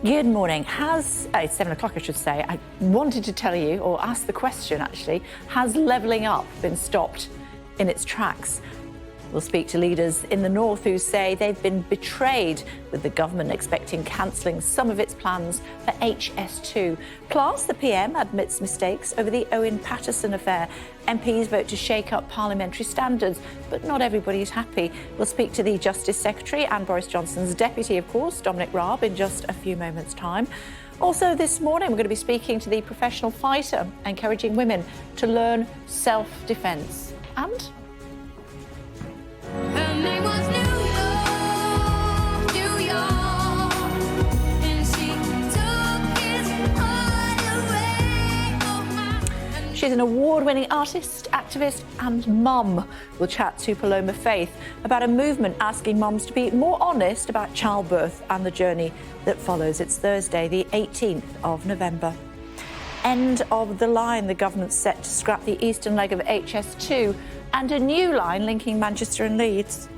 Good morning. It's 7 o'clock, I should say. I wanted to tell you, or ask the question actually, has levelling up been stopped in its tracks? We'll speak to leaders in the north who say they've been betrayed, with the government expecting cancelling some of its plans for HS2. Plus, the PM admits mistakes over the Owen Paterson affair. MPs vote to shake up parliamentary standards, but not everybody is happy. We'll speak to the Justice Secretary and Boris Johnson's deputy, of course, Dominic Raab, in just a few moments' time. Also this morning, we're going to be speaking to the professional fighter, encouraging women to learn self-defence. And her name was New York, and she took his heart away. She's an award-winning artist, activist and mum. We'll chat to Paloma Faith about a movement asking mums to be more honest about childbirth and the journey that follows. It's Thursday, the 18th of November. End of the line. The government's set to scrap the eastern leg of HS2 and a new line linking Manchester and Leeds.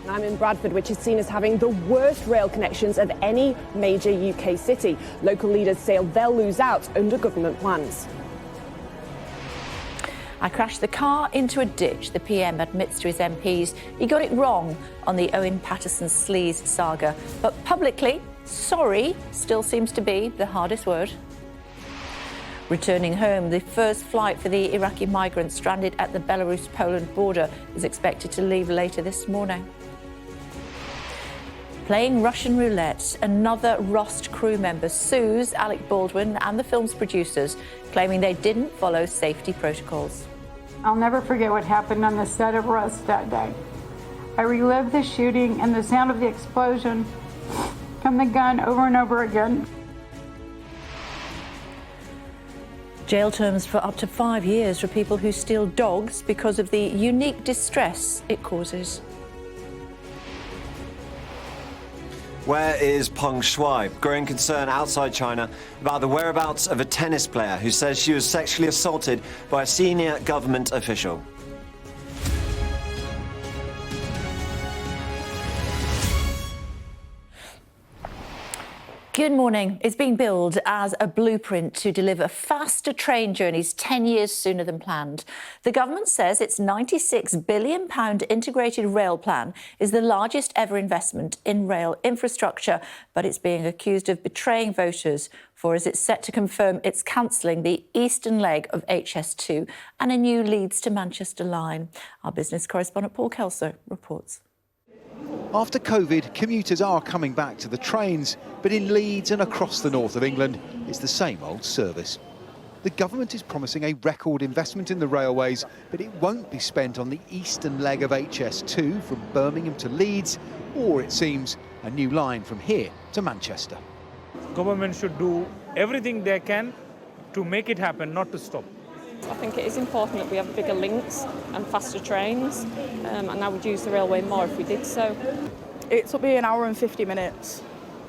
I'm in Bradford, which is seen as having the worst rail connections of any major UK city. Local leaders say they'll lose out under government plans. I crashed the car into a ditch. The PM admits to his MPs he got it wrong on the Owen Paterson sleaze saga. But publicly, sorry still seems to be the hardest word. Returning home, the first flight for the Iraqi migrants stranded at the Belarus-Poland border is expected to leave later this morning. Playing Russian roulette, another Rust crew member sues Alec Baldwin and the film's producers, claiming they didn't follow safety protocols. I'll never forget what happened on the set of Rust that day. I relived the shooting and the sound of the explosion from the gun over and over again. Jail terms for up to 5 years for people who steal dogs because of the unique distress it causes. Where is Peng Shuai? Growing concern outside China about the whereabouts of a tennis player who says she was sexually assaulted by a senior government official. Good morning. It's being billed as a blueprint to deliver faster train journeys 10 years sooner than planned. The government says its £96 billion integrated rail plan is the largest ever investment in rail infrastructure, but it's being accused of betraying voters, for as it's set to confirm it's cancelling the eastern leg of HS2 and a new Leeds to Manchester line. Our business correspondent Paul Kelso reports. After COVID, commuters are coming back to the trains, but in Leeds and across the north of England, it's the same old service. The government is promising a record investment in the railways, but it won't be spent on the eastern leg of HS2 from Birmingham to Leeds, or, it seems, a new line from here to Manchester. Government should do everything they can to make it happen, not to stop. I think it is important that we have bigger links and faster trains, and I would use the railway more if we did so. It took me 1 hour and 50 minutes.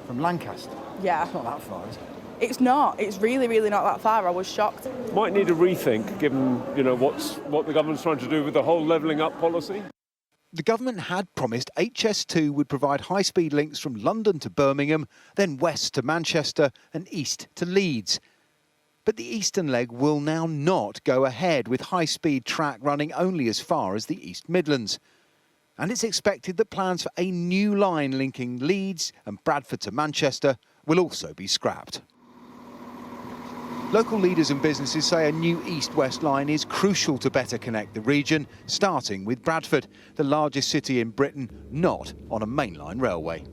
From Lancaster? Yeah. It's not that far, is it? It's not. It's really, really not that far. I was shocked. Might need a rethink, given, what the government's trying to do with the whole levelling up policy. The government had promised HS2 would provide high-speed links from London to Birmingham, then west to Manchester and east to Leeds. But the eastern leg will now not go ahead, with high-speed track running only as far as the East Midlands. And it's expected that plans for a new line linking Leeds and Bradford to Manchester will also be scrapped. Local leaders and businesses say a new east-west line is crucial to better connect the region, starting with Bradford, the largest city in Britain not on a mainline railway.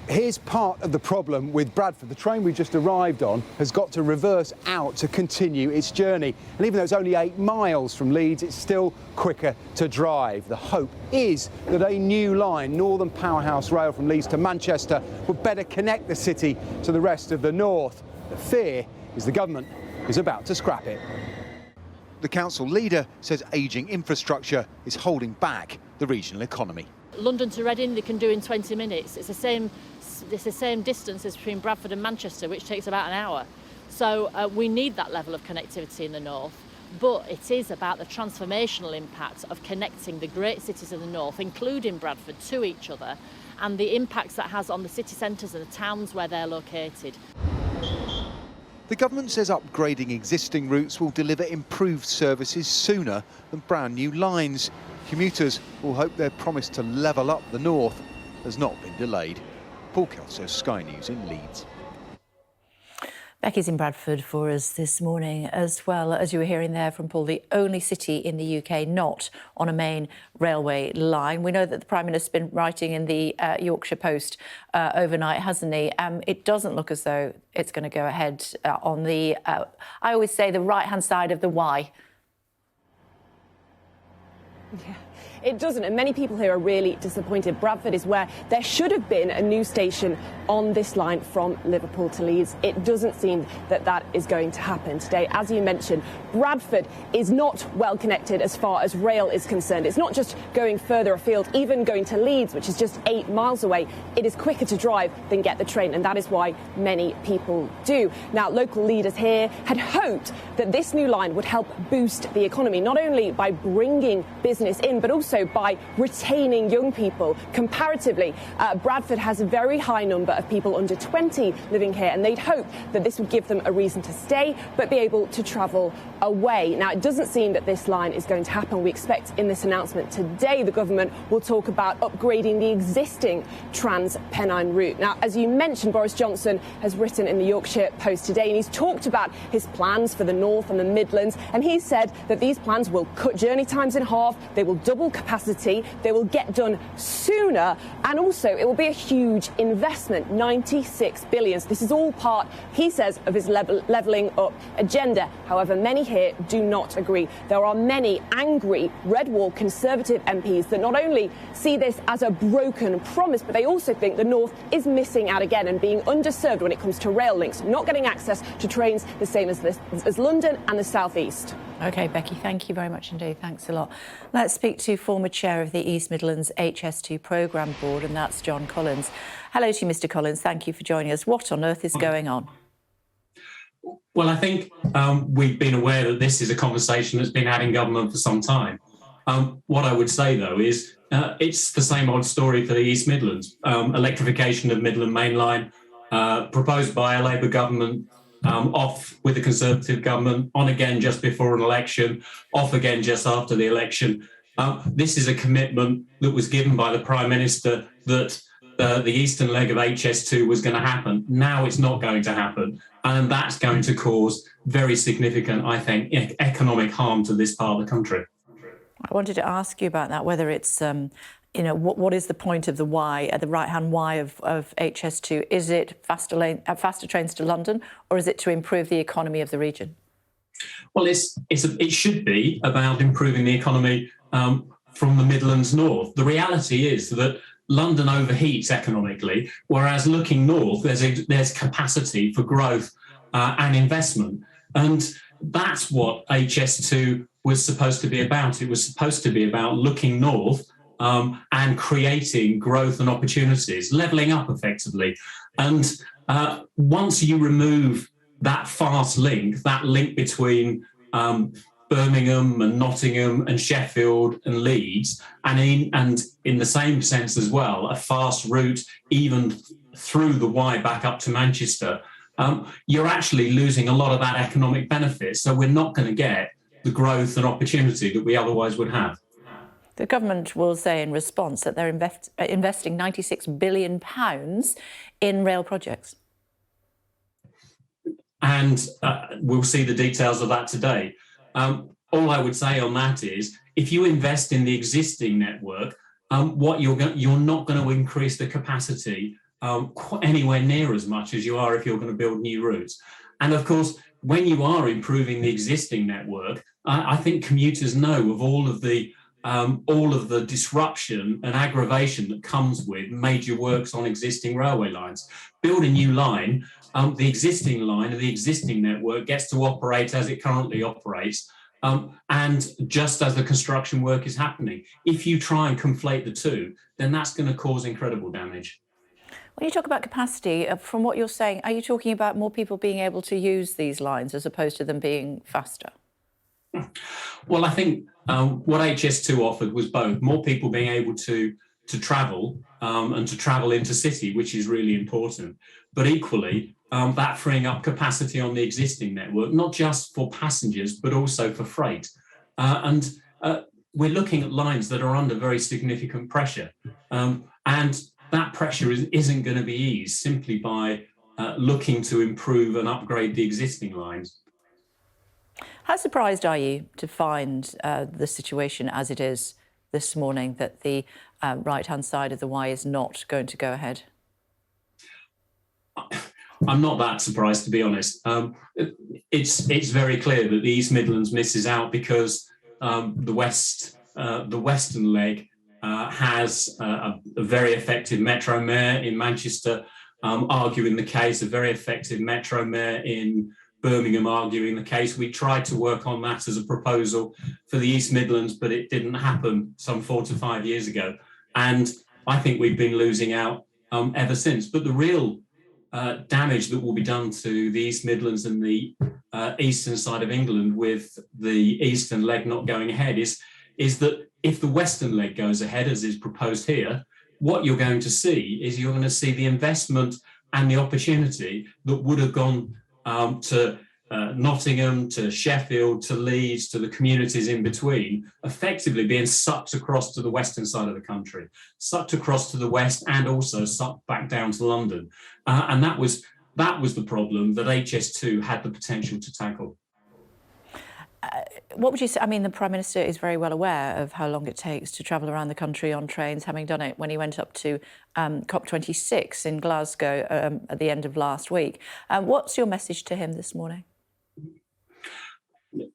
Here's part of the problem with Bradford. The train we just arrived on has got to reverse out to continue its journey. And even though it's only 8 miles from Leeds, it's still quicker to drive. The hope is that a new line, Northern Powerhouse Rail from Leeds to Manchester, would better connect the city to the rest of the north. The fear is the government is about to scrap it. The council leader says ageing infrastructure is holding back the regional economy. London to Reading they can do in 20 minutes. It's the same distance as between Bradford and Manchester, which takes about an hour. So we need that level of connectivity in the north. but it is about the transformational impact of connecting the great cities of the north, including Bradford, to each other, and the impacts that has on the city centres and the towns where they're located. The government says upgrading existing routes will deliver improved services sooner than brand new lines. Commuters will hope their promise to level up the north has not been delayed. Paul Kelso, Sky News in Leeds. Becky's in Bradford for us this morning, as well as you were hearing there from Paul, the only city in the UK not on a main railway line. We know that the Prime Minister's been writing in the Yorkshire Post overnight, hasn't he? It doesn't look as though it's going to go ahead on the, I always say, the right-hand side of the Y. Yeah. It doesn't, and many people here are really disappointed. Bradford is where there should have been a new station on this line from Liverpool to Leeds. It doesn't seem that that is going to happen today. As you mentioned, Bradford is not well connected as far as rail is concerned. It's not just going further afield, even going to Leeds, which is just 8 miles away. It is quicker to drive than get the train, and that is why many people do. Now, local leaders here had hoped that this new line would help boost the economy, not only by bringing business in, but also by retaining young people. Comparatively, Bradford has a very high number of people under 20 living here, and they'd hope that this would give them a reason to stay but be able to travel away. Now, it doesn't seem that this line is going to happen. We expect in this announcement today the government will talk about upgrading the existing Trans-Pennine route. Now, as you mentioned, Boris Johnson has written in the Yorkshire Post today, and he's talked about his plans for the North and the Midlands, and he said that these plans will cut journey times in half, they will double capacity, they will get done sooner, and also it will be a huge investment, 96 billion. So this is all part, he says, of his levelling up agenda. However, many here do not agree. There are many angry red wall Conservative MPs that not only see this as a broken promise, but they also think the North is missing out again and being underserved when it comes to rail links, not getting access to trains the same as London and the South East. OK, Becky, thank you very much indeed. Thanks a lot. Let's speak to former chair of the East Midlands HS2 programme board, and that's John Collins. Hello to you, Mr Collins. Thank you for joining us. What on earth is going on? Well, I think we've been aware that this is a conversation that's been had in government for some time. What I would say, though, is it's the same old story for the East Midlands. Electrification of Midland Main Line, proposed by a Labour government, off with the Conservative government, on again just before an election, off again just after the election. This is a commitment that was given by the Prime Minister that the eastern leg of HS2 was going to happen. Now it's not going to happen. And that's going to cause very significant, I think, economic harm to this part of the country. I wanted to ask you about that, whether it's, you know, what is the point of the Y, the right-hand Y of HS2? Is it faster trains to London, or is it to improve the economy of the region? Well, it should be about improving the economy from the Midlands north. The reality is that London overheats economically, whereas looking north, there's capacity for growth and investment. And that's what HS2 was supposed to be about. It was supposed to be about looking north and creating growth and opportunities, levelling up effectively. And once you remove that fast link, that link between Birmingham and Nottingham and Sheffield and Leeds, and in the same sense as well, a fast route even through the Y back up to Manchester, you're actually losing a lot of that economic benefit. So we're not going to get the growth and opportunity that we otherwise would have. The government will say in response that they're investing £96 billion in rail projects. And we'll see the details of that today. All I would say on that is, if you invest in the existing network, what you're not going to increase the capacity anywhere near as much as you are if you're going to build new routes. And of course, when you are improving the existing network, I think commuters know of all of the disruption and aggravation that comes with major works on existing railway lines. Build a new line, the existing line and the existing network gets to operate as it currently operates, and just as the construction work is happening. If you try and conflate the two, then that's going to cause incredible damage. When you talk about capacity, from what you're saying, are you talking about more people being able to use these lines as opposed to them being faster? Well, I think what HS2 offered was both more people being able to travel and to travel intercity, which is really important, but equally that freeing up capacity on the existing network, not just for passengers, but also for freight. And we're looking at lines that are under very significant pressure. And that pressure isn't going to be eased simply by looking to improve and upgrade the existing lines. How surprised are you to find the situation as it is this morning, that the right-hand side of the Y is not going to go ahead? I'm not that surprised, to be honest. It's very clear that the East Midlands misses out because the western leg has a very effective Metro Mayor in Manchester arguing the case, a very effective Metro Mayor in Birmingham arguing the case. We tried to work on that as a proposal for the East Midlands, but it didn't happen some 4 to 5 years ago. And I think we've been losing out ever since. But the real damage that will be done to the East Midlands and the eastern side of England with the eastern leg not going ahead is that if the western leg goes ahead, as is proposed here, what you're going to see is you're going to see the investment and the opportunity that would have gone to Nottingham, to Sheffield, to Leeds, to the communities in between, effectively being sucked across to the western side of the country, sucked across to the west, and also sucked back down to London. And that was the problem that HS2 had the potential to tackle. What would you say? I mean, the Prime Minister is very well aware of how long it takes to travel around the country on trains, having done it when he went up to COP26 in Glasgow at the end of last week. What's your message to him this morning?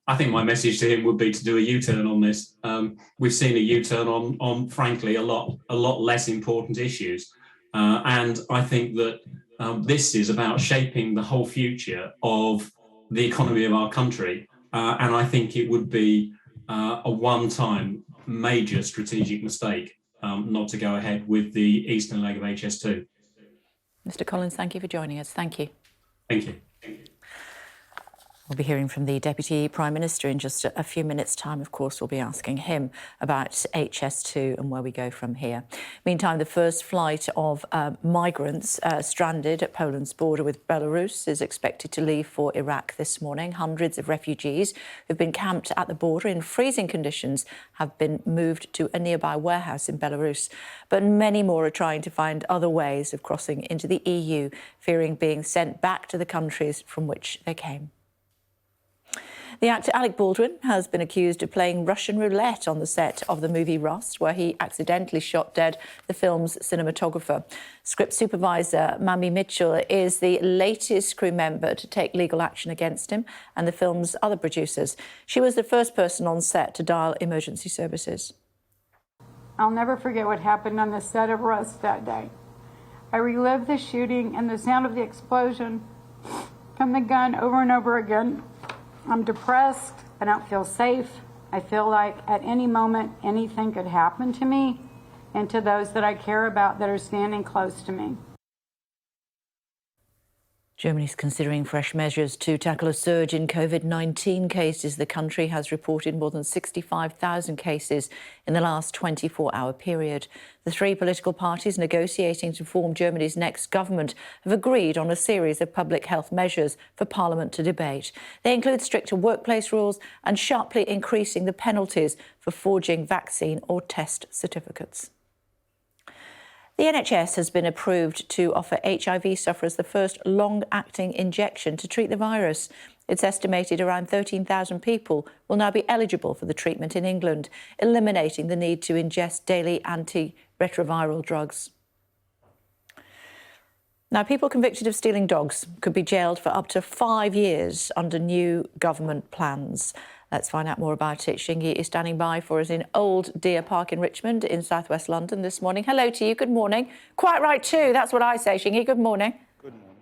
I think my message to him would be to do a U-turn on this. We've seen a U-turn on frankly, a lot less important issues. And I think that this is about shaping the whole future of the economy of our country. And I think it would be a one-time major strategic mistake not to go ahead with the eastern leg of HS2. Mr. Collins, thank you for joining us. Thank you. Thank you. We'll be hearing from the Deputy Prime Minister in just a few minutes' time. Of course, we'll be asking him about HS2 and where we go from here. Meantime, the first flight of migrants stranded at Poland's border with Belarus is expected to leave for Iraq this morning. Hundreds of refugees who've been camped at the border in freezing conditions have been moved to a nearby warehouse in Belarus. But many more are trying to find other ways of crossing into the EU, fearing being sent back to the countries from which they came. The actor Alec Baldwin has been accused of playing Russian roulette on the set of the movie Rust, where he accidentally shot dead the film's cinematographer. Script supervisor Mamie Mitchell is the latest crew member to take legal action against him and the film's other producers. She was the first person on set to dial emergency services. I'll never forget what happened on the set of Rust that day. I relived the shooting and the sound of the explosion from the gun over and over again. I'm depressed. I don't feel safe. I feel like at any moment anything could happen to me and to those that I care about that are standing close to me. Germany's considering fresh measures to tackle a surge in COVID-19 cases. The country has reported more than 65,000 cases in the last 24-hour period. The three political parties negotiating to form Germany's next government have agreed on a series of public health measures for Parliament to debate. They include stricter workplace rules and sharply increasing the penalties for forging vaccine or test certificates. The NHS has been approved to offer HIV sufferers the first long-acting injection to treat the virus. It's estimated around 13,000 people will now be eligible for the treatment in England, eliminating the need to ingest daily antiretroviral drugs. Now, people convicted of stealing dogs could be jailed for up to 5 years under new government plans. Let's find out more about it. Shingi is standing by for us in Old Deer Park in Richmond in southwest London this morning. Hello to you. Good morning. Quite right too. That's what I say, Shingi. Good morning. Good morning.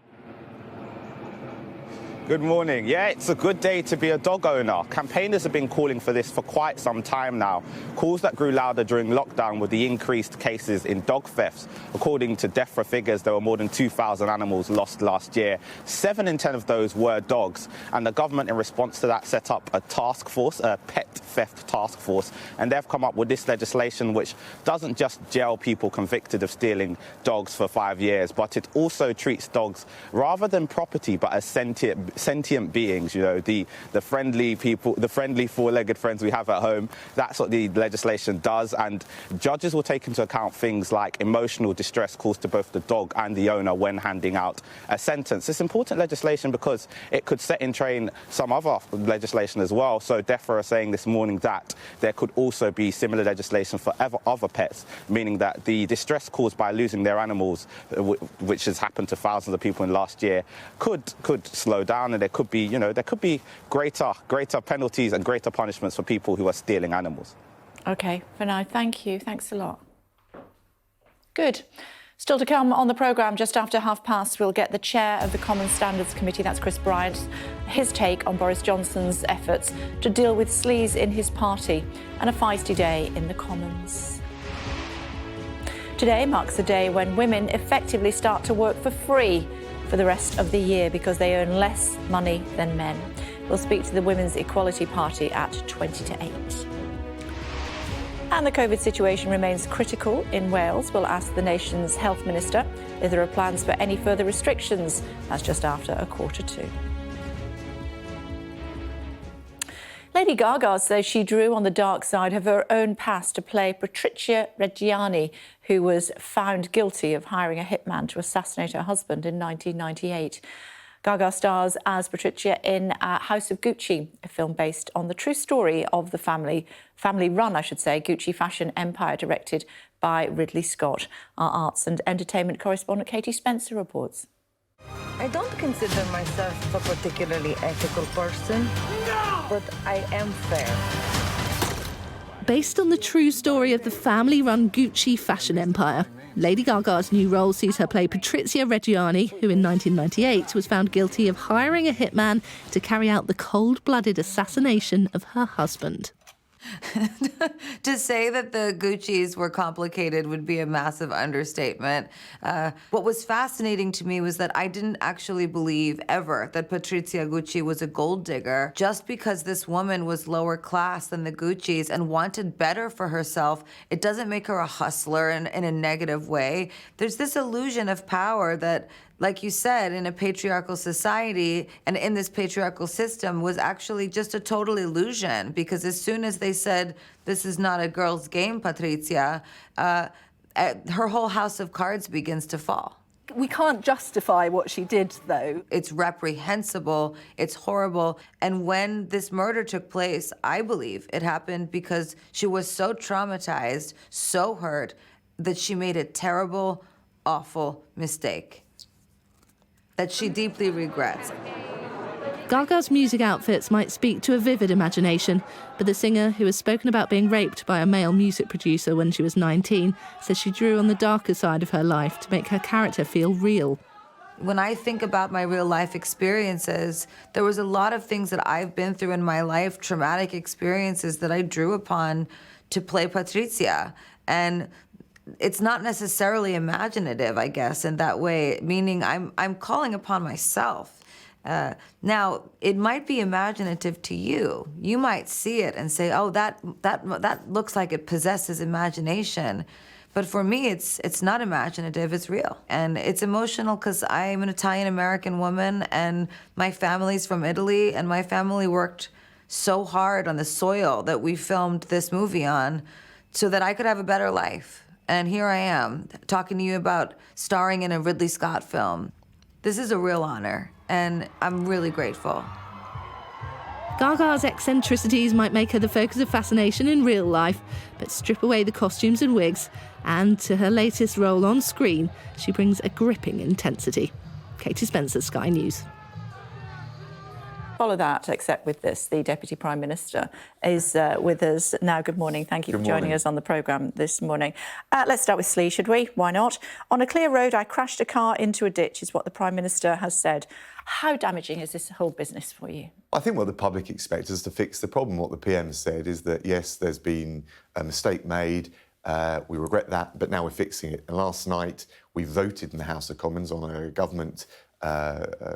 Good morning. Yeah, it's a good day to be a dog owner. Campaigners have been calling for this for quite some time now. Calls that grew louder during lockdown with the increased cases in dog thefts. According to DEFRA figures, there were more than 2,000 animals lost last year. 7 in 10 of those were dogs. And the government, in response to that, set up a task force, a pet theft task force. And they've come up with this legislation which doesn't just jail people convicted of stealing dogs for 5 years, but it also treats dogs rather than property, but as sentient beings, you know, the friendly people, the friendly four-legged friends we have at home. That's what the legislation does, and judges will take into account things like emotional distress caused to both the dog and the owner when handing out a sentence. It's important legislation because it could set in train some other legislation as well. So DEFRA are saying this morning that there could also be similar legislation for other pets, meaning that the distress caused by losing their animals, which has happened to thousands of people in last year, could slow down, and there could be greater penalties and greater punishments for people who are stealing animals. OK, for now, thank you. Thanks a lot. Good. Still to come on the programme, just after past, we'll get the chair of the Common Standards Committee, that's Chris Bryant, his take on Boris Johnson's efforts to deal with sleaze in his party, and a feisty day in the Commons. Today marks the day when women effectively start to work for free for the rest of the year because they earn less money than men. We'll speak to the Women's Equality Party at 20 to 8. And the COVID situation remains critical in Wales. We'll ask the nation's health minister if there are plans for any further restrictions. That's just after 1:45. Lady Gaga says she drew on the dark side of her own past to play Patrizia Reggiani, who was found guilty of hiring a hitman to assassinate her husband in 1998. Gaga stars as Patrizia in House of Gucci, a film based on the true story of the family-run, Gucci fashion empire, directed by Ridley Scott. Our arts and entertainment correspondent Katie Spencer reports. I don't consider myself a particularly ethical person, but I am fair. Based on the true story of the family-run Gucci fashion empire, Lady Gaga's new role sees her play Patrizia Reggiani, who in 1998 was found guilty of hiring a hitman to carry out the cold-blooded assassination of her husband. To say that the Guccis were complicated would be a massive understatement. What was fascinating to me was that I didn't actually believe ever that Patrizia Gucci was a gold digger. Just because this woman was lower class than the Guccis and wanted better for herself, it doesn't make her a hustler in a negative way. There's this illusion of power that, like you said, in a patriarchal society and in this patriarchal system was actually just a total illusion, because as soon as they said, this is not a girl's game, Patrizia, her whole house of cards begins to fall. We can't justify what she did, though. It's reprehensible, it's horrible, and when this murder took place, I believe it happened because she was so traumatized, so hurt, that she made a terrible, awful mistake that she deeply regrets. Gaga's music outfits might speak to a vivid imagination, but the singer, who has spoken about being raped by a male music producer when she was 19, says she drew on the darker side of her life to make her character feel real. When I think about my real life experiences, there was a lot of things that I've been through in my life, traumatic experiences that I drew upon to play Patrizia. And it's not necessarily imaginative, I guess, in that way, meaning I'm calling upon myself. Now, it might be imaginative to you. You might see it and say, oh, that looks like it possesses imagination. But for me, it's not imaginative, it's real. And it's emotional because I'm an Italian-American woman and my family's from Italy, and my family worked so hard on the soil that we filmed this movie on so that I could have a better life. And here I am, talking to you about starring in a Ridley Scott film. This is a real honor, and I'm really grateful. Gaga's eccentricities might make her the focus of fascination in real life, but strip away the costumes and wigs, and to her latest role on screen, she brings a gripping intensity. Katie Spencer, Sky News. follow that, except with this. The Deputy Prime Minister is with us now. Good morning. Thank you for joining us on the programme this morning. Let's start with Slee, should we? Why not? On a clear road, I crashed a car into a ditch, is what the Prime Minister has said. How damaging is this whole business for you? I think what the public expects is to fix the problem. What the PM said is that, yes, there's been a mistake made. We regret that, but now we're fixing it. And last night, we voted in the House of Commons on a government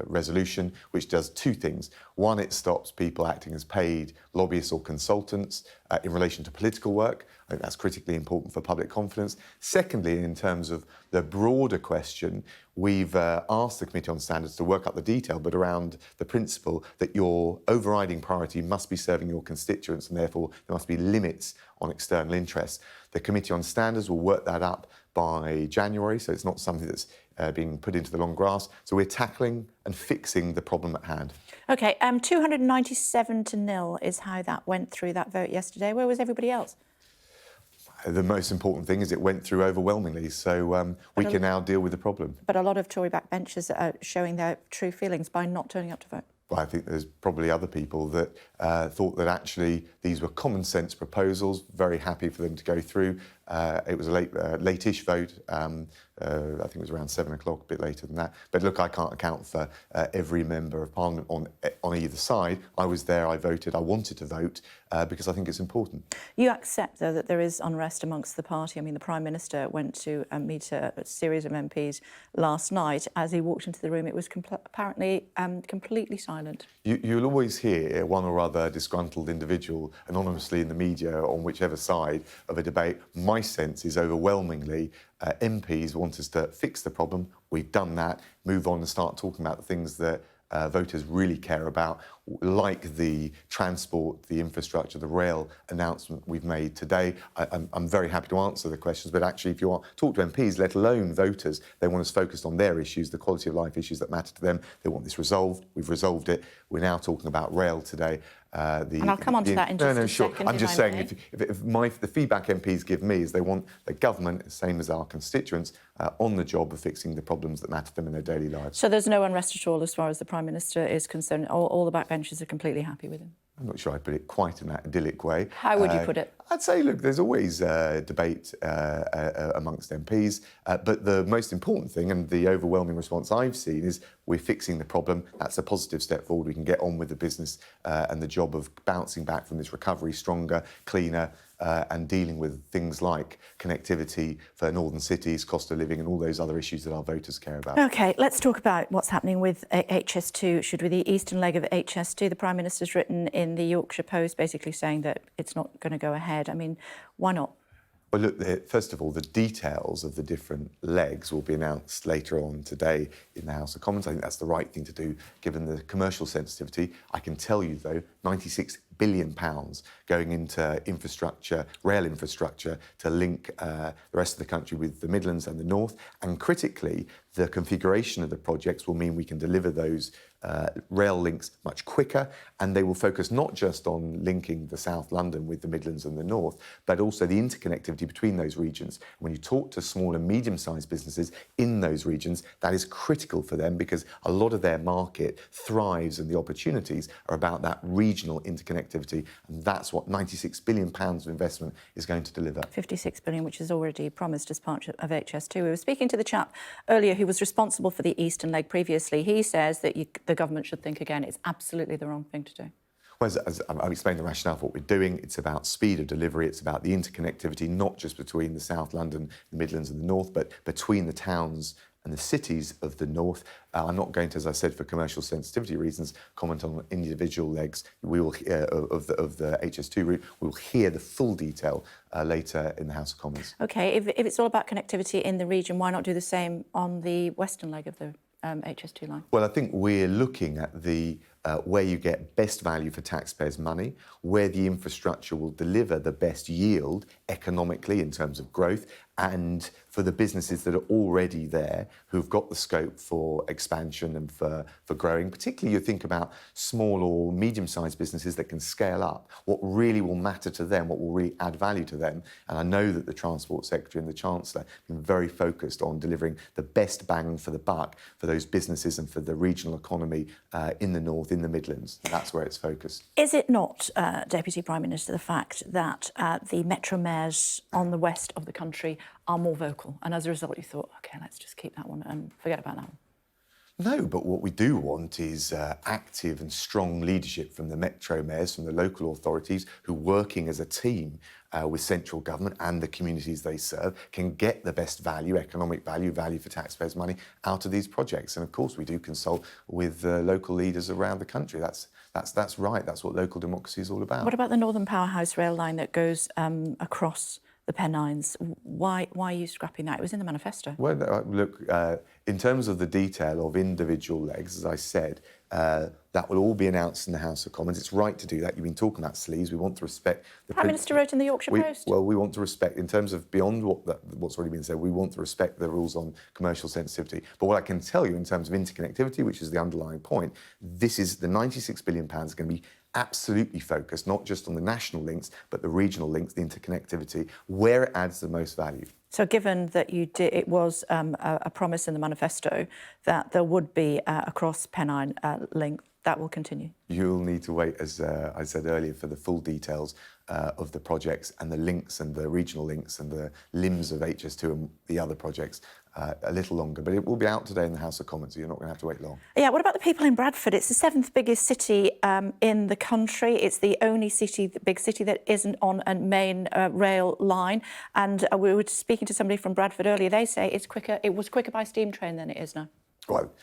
resolution which does two things. One, it stops people acting as paid lobbyists or consultants in relation to political work. I think that's critically important for public confidence. Secondly, in terms of the broader question, we've asked the Committee on Standards to work up the detail, but around the principle that your overriding priority must be serving your constituents, and therefore there must be limits on external interests. The Committee on Standards will work that up by January, so it's not something that's being put into the long grass. So we're tackling and fixing the problem at hand. OK, 297-0 is how that went through that vote yesterday. Where was everybody else? The most important thing is it went through overwhelmingly, so we can now deal with the problem. But a lot of Tory backbenchers are showing their true feelings by not turning up to vote. Well, I think there's probably other people that thought that actually these were common sense proposals, very happy for them to go through. It was a late-ish vote. I think it was around 7 o'clock, a bit later than that. But look, I can't account for every member of Parliament on either side. I was there, I voted, I wanted to vote because I think it's important. You accept, though, that there is unrest amongst the party. I mean, the Prime Minister went to meet a series of MPs last night. As he walked into the room, it was apparently completely silent. You'll always hear one or other disgruntled individual anonymously in the media on whichever side of a debate. My sense is overwhelmingly MPs want us to fix the problem. We've done that. Move on and start talking about the things that voters really care about, like the transport, the infrastructure, the rail announcement we've made today. I'm very happy to answer the questions, but actually if you talk to MPs, let alone voters, they want us focused on their issues, the quality of life issues that matter to them. They want this resolved. We've resolved it. We're now talking about rail today. And I'll come on to that in just a second. I'm just saying, the feedback MPs give me is they want the government, the same as our constituents, on the job of fixing the problems that matter to them in their daily lives. So there's no unrest at all as far as the Prime Minister is concerned? All the backbenchers are completely happy with him? I'm not sure I'd put it quite in that idyllic way. How would you put it? I'd say, look, there's always debate amongst MPs, but the most important thing, and the overwhelming response I've seen, is we're fixing the problem. That's a positive step forward. We can get on with the business and the job of bouncing back from this recovery stronger, cleaner, and dealing with things like connectivity for northern cities, cost of living, and all those other issues that our voters care about. OK, let's talk about what's happening with HS2. Should we, the eastern leg of HS2, the Prime Minister's written in the Yorkshire Post basically saying that it's not going to go ahead. I mean, why not? Well, look, first of all, the details of the different legs will be announced later on today in the House of Commons. I think that's the right thing to do, given the commercial sensitivity. I can tell you, though, £96 billion going into infrastructure, rail infrastructure, to link the rest of the country with the Midlands and the North. And critically, the configuration of the projects will mean we can deliver those rail links much quicker, and they will focus not just on linking the South London with the Midlands and the North, but also the interconnectivity between those regions. When you talk to small and medium-sized businesses in those regions, that is critical for them because a lot of their market thrives and the opportunities are about that regional interconnectivity, and that's what £96 billion of investment is going to deliver. 56 billion, which is already promised as part of HS2. We were speaking to the chap earlier who was responsible for the eastern leg previously. He says that the government should think again. It's absolutely the wrong thing to do. Well, as I've explained the rationale for what we're doing, it's about speed of delivery, it's about the interconnectivity, not just between the South London, the Midlands and the North, but between the towns and the cities of the North. I'm not going to, as I said, for commercial sensitivity reasons, comment on individual legs. We will of the HS2 route. We will hear the full detail later in the House of Commons. OK, if it's all about connectivity in the region, why not do the same on the western leg of the HS2 line? Well, I think we're looking at the where you get best value for taxpayers' money, where the infrastructure will deliver the best yield economically in terms of growth, and for the businesses that are already there who've got the scope for expansion and for growing. Particularly you think about small or medium-sized businesses that can scale up, what really will matter to them, what will really add value to them. And I know that the Transport Secretary and the Chancellor have been very focused on delivering the best bang for the buck for those businesses and for the regional economy in the North north, in the Midlands. That's where it's focused. Is it not, Deputy Prime Minister, the fact that the metro mayors on the west of the country are more vocal, and as a result you thought, OK, let's just keep that one and forget about that one? No, but what we do want is active and strong leadership from the metro mayors, from the local authorities, who, working as a team with central government and the communities they serve, can get the best value, economic value, value for taxpayers' money out of these projects. And of course, we do consult with local leaders around the country. That's right. That's what local democracy is all about. What about the Northern Powerhouse rail line that goes across the Pennines? Why are you scrapping that? It was in the manifesto. Well, look, in terms of the detail of individual legs, as I said, that will all be announced in the House of Commons. It's right to do that. You've been talking about sleeves. We want to respect the Prime Minister wrote in the Yorkshire Post. Well, we want to respect, in terms of beyond what's already been said, we want to respect the rules on commercial sensitivity. But what I can tell you in terms of interconnectivity, which is the underlying point, this is the £96 billion is going to be absolutely focused, not just on the national links, but the regional links, the interconnectivity, where it adds the most value. So given that you did, it was a promise in the manifesto that there would be a cross-Pennine link, that will continue? You'll need to wait, as I said earlier, for the full details of the projects and the links and the regional links and the limbs of HS2 and the other projects a little longer. But it will be out today in the House of Commons, so you're not going to have to wait long. Yeah, what about the people in Bradford? It's the 7th biggest city in the country. It's the only city, the big city, that isn't on a main rail line. And we were speaking to somebody from Bradford earlier. They say it's quicker. It was quicker by steam train than it is now. Well,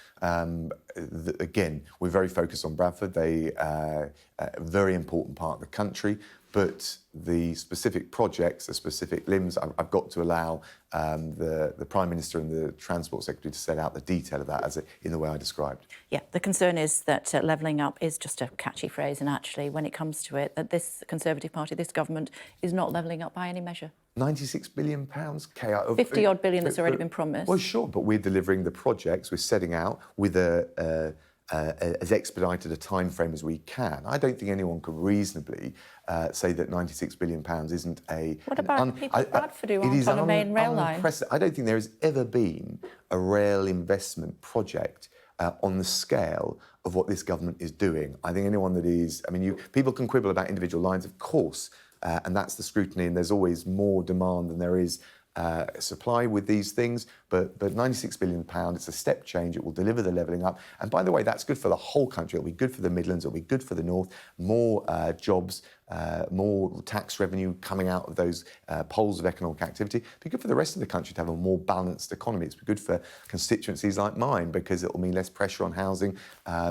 again, we're very focused on Bradford. They are a very important part of the country, but the specific projects, the specific limbs, I've got to allow the Prime Minister and the Transport Secretary to set out the detail of that in the way I described. Yeah, the concern is that levelling up is just a catchy phrase, and actually, when it comes to it, that this Conservative Party, this government, is not levelling up by any measure. £96 billion, Kay. 50-odd billion that's already been promised. Well, sure, but we're delivering the projects. We're setting out with as expedited a time frame as we can. I don't think anyone could reasonably say that £96 billion isn't a... What about people in Bradford who aren't on a main rail line? I don't think there has ever been a rail investment project on the scale of what this government is doing. I think anyone that is... I mean, people can quibble about individual lines, of course, and that's the scrutiny, and there's always more demand than there is supply with these things, but £96 billion, it's a step change. It will deliver the levelling up. And by the way, that's good for the whole country. It'll be good for the Midlands, it'll be good for the North, more jobs, more tax revenue coming out of those poles of economic activity. It'll be good for the rest of the country to have a more balanced economy. It's good for constituencies like mine because it'll mean less pressure on housing,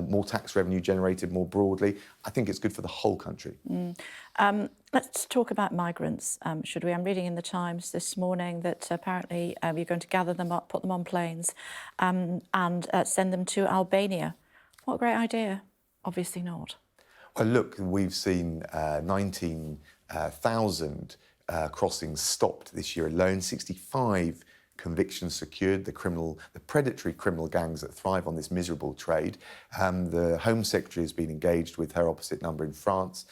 more tax revenue generated more broadly. I think it's good for the whole country. Let's talk about migrants, should we? I'm reading in the Times this morning that apparently you're going to gather them up, put them on planes and send them to Albania. What a great idea. Obviously not. Well, look, we've seen 19,000 crossings stopped this year alone, 65 convictions secured, the predatory criminal gangs that thrive on this miserable trade. The Home Secretary has been engaged with her opposite number in France.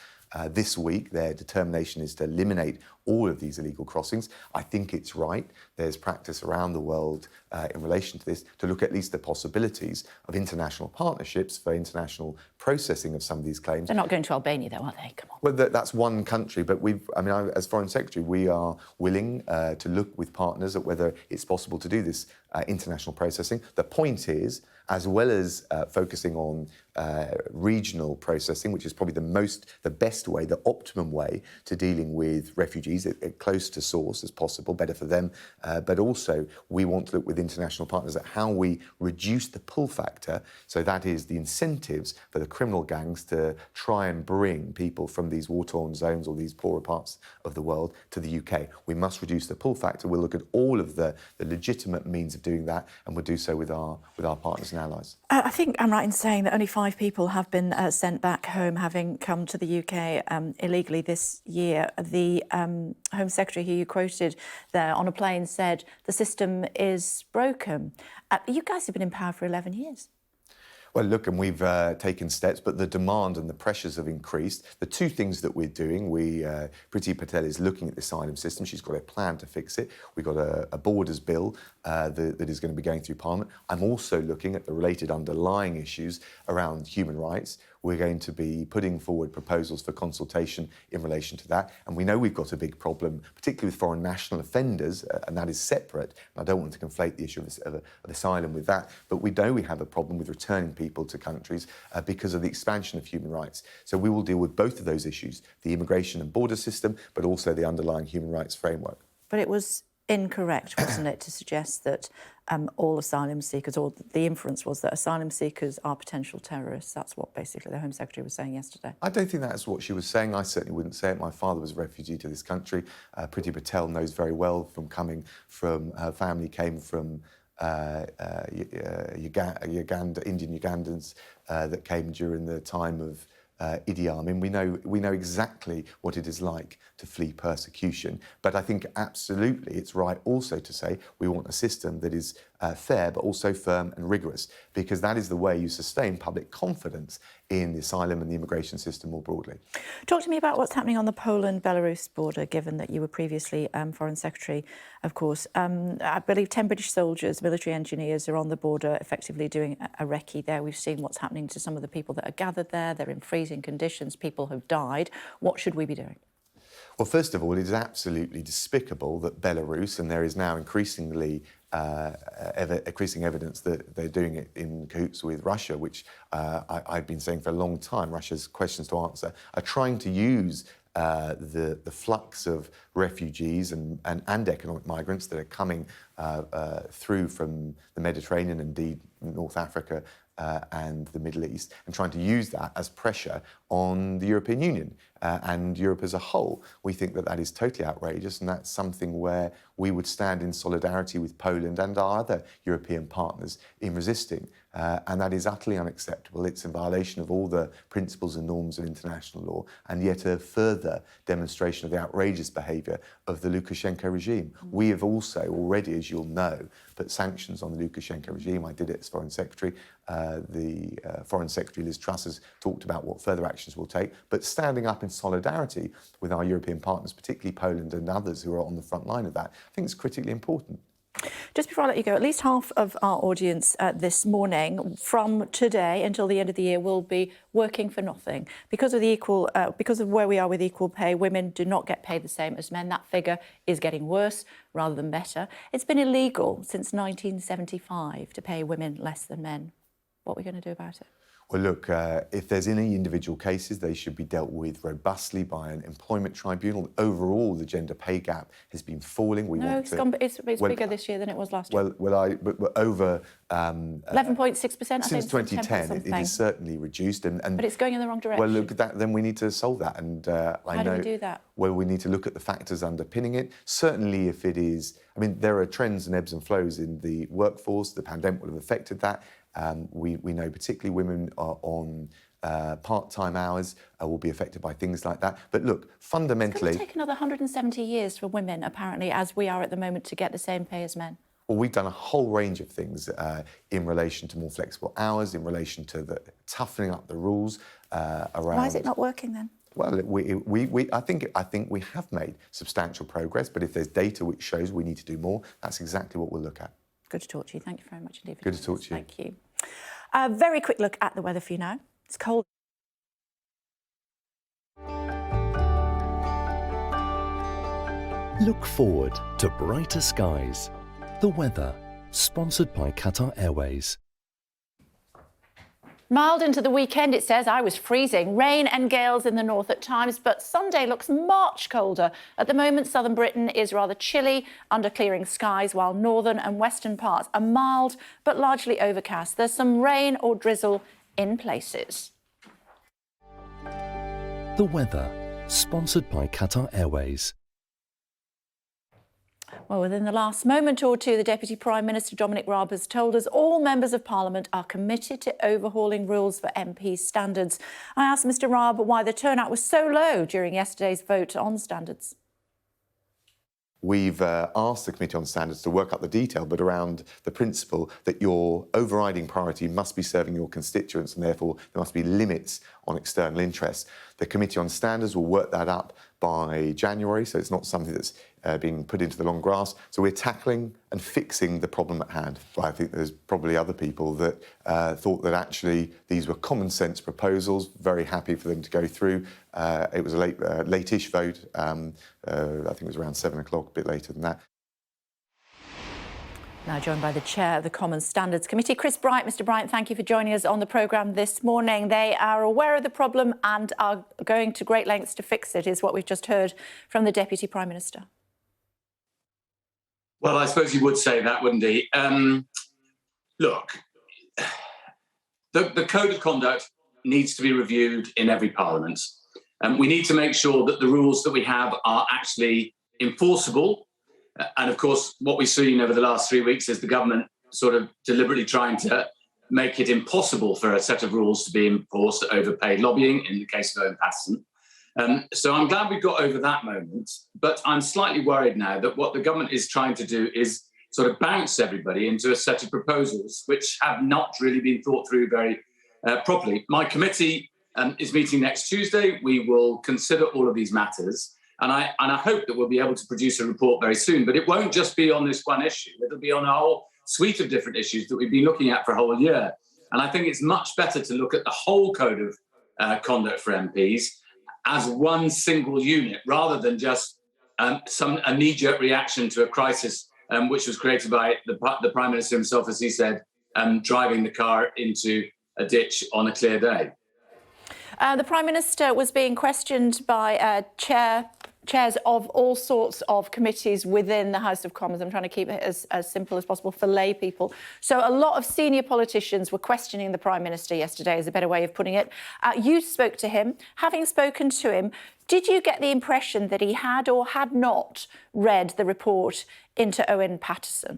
This week, their determination is to eliminate all of these illegal crossings. I think it's right. There's practice around the world in relation to this to look at least the possibilities of international partnerships for international processing of some of these claims. They're not going to Albania, though, are they? Come on. Well, that's one country, but as Foreign Secretary, we are willing to look with partners at whether it's possible to do this international processing. The point is, as well as focusing on regional processing, which is probably the best way, the optimum way to dealing with refugees, close to source as possible, better for them. But also, we want to look with international partners at how we reduce the pull factor. So that is the incentives for the criminal gangs to try and bring people from these war-torn zones or these poorer parts of the world to the UK. We must reduce the pull factor. We'll look at all of the legitimate means of doing that, and we'll do so with our partners and allies. I think I'm right in saying that only 5 people have been sent back home, having come to the UK illegally this year. The Home Secretary, who you quoted there on a plane, said the system is broken. You guys have been in power for 11 years. Well, look, and we've taken steps, but the demand and the pressures have increased. The two things that we're doing, Priti Patel is looking at the asylum system. She's got a plan to fix it. We've got a borders bill that is going to be going through Parliament. I'm also looking at the related underlying issues around human rights. We're going to be putting forward proposals for consultation in relation to that. And we know we've got a big problem, particularly with foreign national offenders, and that is separate. And I don't want to conflate the issue of asylum with that, but we know we have a problem with returning people to countries because of the expansion of human rights. So we will deal with both of those issues, the immigration and border system, but also the underlying human rights framework. But it was incorrect, wasn't it, to suggest that all asylum seekers, or the inference was that asylum seekers are potential terrorists. That's what basically the Home Secretary was saying yesterday. I don't think that's what she was saying. I certainly wouldn't say it. My father was a refugee to this country. Priti Patel knows very well from coming from, her family came from Uganda, Indian Ugandans that came during the time of Idi Amin. We know exactly what it is like to flee persecution. But I think absolutely it's right also to say we want a system that is fair but also firm and rigorous, because that is the way you sustain public confidence in the asylum and the immigration system more broadly. Talk to me about what's happening on the Poland-Belarus border, given that you were previously Foreign Secretary, of course. I believe 10 British soldiers, military engineers, are on the border effectively doing a recce there. We've seen what's happening to some of the people that are gathered there. They're in freezing conditions. People have died. What should we be doing? Well, first of all, it is absolutely despicable that Belarus, and there is now increasing evidence that they're doing it in cahoots with Russia, which I've been saying for a long time, Russia's questions to answer, are trying to use the flux of refugees and economic migrants that are coming through from the Mediterranean, indeed North Africa, and the Middle East, and trying to use that as pressure on the European Union and Europe as a whole. We think that that is totally outrageous, and that's something where we would stand in solidarity with Poland and our other European partners in resisting. And that is utterly unacceptable. It's in violation of all the principles and norms of international law, and yet a further demonstration of the outrageous behaviour of the Lukashenko regime. We have also already, as you'll know, put sanctions on the Lukashenko regime. I did it as Foreign Secretary. The Foreign Secretary Liz Truss has talked about what further actions we'll take, but standing up in solidarity with our European partners, particularly Poland and others who are on the front line of that, I think is critically important. Just before I let you go, at least half of our audience this morning, from today until the end of the year, will be working for nothing because of where we are with equal pay. Women do not get paid the same as men. That figure is getting worse rather than better. It's been illegal since 1975 to pay women less than men. What are we going to do about it? Well, look, if there's any individual cases, they should be dealt with robustly by an employment tribunal. Overall, the gender pay gap has been falling. It's bigger this year than it was last year. But over 11.6%. Since 2010, it is certainly reduced, but it's going in the wrong direction. Well, look, then we need to solve that. And how do we do that? Well, we need to look at the factors underpinning it. Certainly, if it is, I mean, there are trends and ebbs and flows in the workforce. The pandemic will have affected that. We know particularly women are on part-time hours will be affected by things like that. But look, fundamentally... It's going to take another 170 years for women, apparently, as we are at the moment, to get the same pay as men. Well, we've done a whole range of things in relation to more flexible hours, in relation to the toughening up the rules around... Why is it not working then? Well, I think we have made substantial progress, but if there's data which shows we need to do more, that's exactly what we'll look at. Good to talk to you. Thank you very much indeed. Good to talk to you. Thank you. A very quick look at the weather for you now. It's cold. Look forward to brighter skies. The weather, sponsored by Qatar Airways. Mild into the weekend, it says. I was freezing. Rain and gales in the north at times, but Sunday looks much colder. At the moment, southern Britain is rather chilly under clearing skies, while northern and western parts are mild but largely overcast. There's some rain or drizzle in places. The weather, sponsored by Qatar Airways. Well, within the last moment or two, the Deputy Prime Minister Dominic Raab has told us all members of Parliament are committed to overhauling rules for MP standards. I asked Mr Raab why the turnout was so low during yesterday's vote on standards. We've asked the Committee on Standards to work up the detail, but around the principle that your overriding priority must be serving your constituents, and therefore there must be limits on external interests. The Committee on Standards will work that up by January, so it's not something that's being put into the long grass. So we're tackling and fixing the problem at hand. But I think there's probably other people that thought that actually these were common sense proposals, very happy for them to go through. It was a late-ish vote, I think it was around 7 o'clock, a bit later than that. Now joined by the Chair of the Common Standards Committee, Chris Bryant. Mr Bryant, thank you for joining us on the programme this morning. They are aware of the problem and are going to great lengths to fix it, is what we've just heard from the Deputy Prime Minister. Well, I suppose you would say that, wouldn't he? Look, the Code of Conduct needs to be reviewed in every Parliament. We need to make sure that the rules that we have are actually enforceable. And of course, what we've seen over the last 3 weeks is the government sort of deliberately trying to make it impossible for a set of rules to be enforced, overpaid lobbying in the case of Owen Paterson. So I'm glad we've got over that moment, but I'm slightly worried now that what the government is trying to do is sort of bounce everybody into a set of proposals which have not really been thought through very properly. My committee is meeting next Tuesday. We will consider all of these matters. And I hope that we'll be able to produce a report very soon. But it won't just be on this one issue. It'll be on a whole suite of different issues that we've been looking at for a whole year. And I think it's much better to look at the whole Code of Conduct for MPs as one single unit, rather than just a knee-jerk reaction to a crisis which was created by the Prime Minister himself, as he said, driving the car into a ditch on a clear day. The Prime Minister was being questioned by chairs of all sorts of committees within the House of Commons. I'm trying to keep it as simple as possible for lay people. So a lot of senior politicians were questioning the Prime Minister yesterday, is a better way of putting it. You spoke to him. Having spoken to him, did you get the impression that he had or had not read the report into Owen Paterson?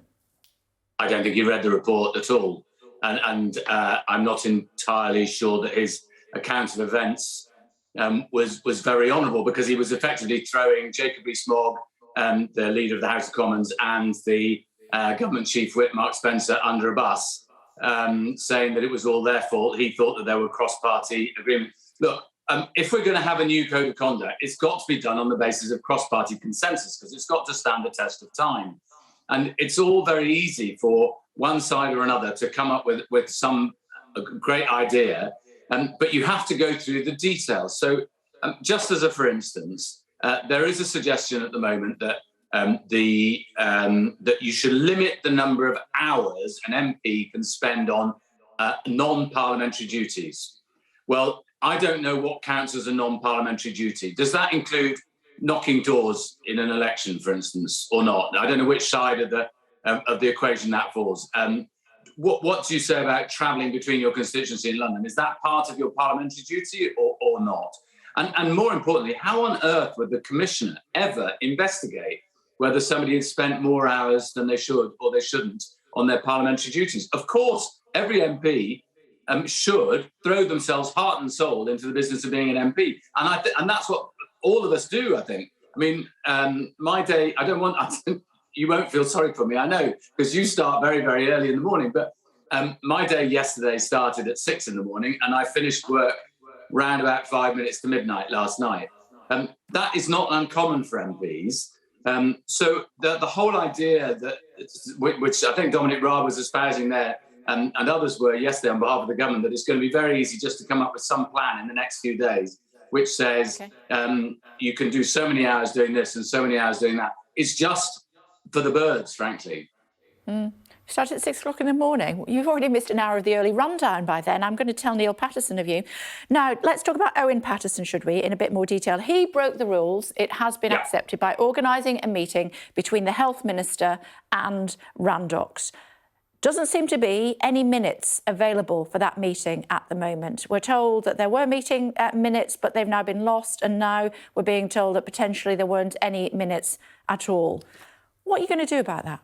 I don't think he read the report at all. And I'm not entirely sure that his account of events was very honourable, because he was effectively throwing Jacob Rees-Mogg, the leader of the House of Commons, and the government chief whip, Mark Spencer, under a bus, saying that it was all their fault. He thought that there were cross-party agreements. Look, if we're going to have a new code of conduct, it's got to be done on the basis of cross-party consensus, because it's got to stand the test of time. And it's all very easy for one side or another to come up with some great idea, but you have to go through the details. So just as a for instance, there is a suggestion at the moment that that you should limit the number of hours an MP can spend on non-parliamentary duties. Well, I don't know what counts as a non-parliamentary duty. Does that include knocking doors in an election, for instance, or not? I don't know which side of the equation that falls. What do you say about travelling between your constituency in London? Is that part of your parliamentary duty or not? And more importantly, how on earth would the Commissioner ever investigate whether somebody has spent more hours than they should or they shouldn't on their parliamentary duties? Of course, every MP should throw themselves heart and soul into the business of being an MP. And that's what all of us do, I think. I mean, my day, you won't feel sorry for me, I know, because you start very, very early in the morning. But my day yesterday started at 6 in the morning and I finished work round about 5 minutes to midnight last night. That is not uncommon for MPs. So the whole idea that, which I think Dominic Raab was espousing there, and others were yesterday on behalf of the government, that it's going to be very easy just to come up with some plan in the next few days, which says you can do so many hours doing this and so many hours doing that. It's just for the birds, frankly. Started at 6 o'clock in the morning. You've already missed an hour of the early rundown by then. I'm going to tell Neil Patterson of you. Now, let's talk about Owen Paterson, should we, in a bit more detail. He broke the rules. It has been accepted by organising a meeting between the Health Minister and Randox. Doesn't seem to be any minutes available for that meeting at the moment. We're told that there were meeting minutes, but they've now been lost, and now we're being told that potentially there weren't any minutes at all. What are you going to do about that?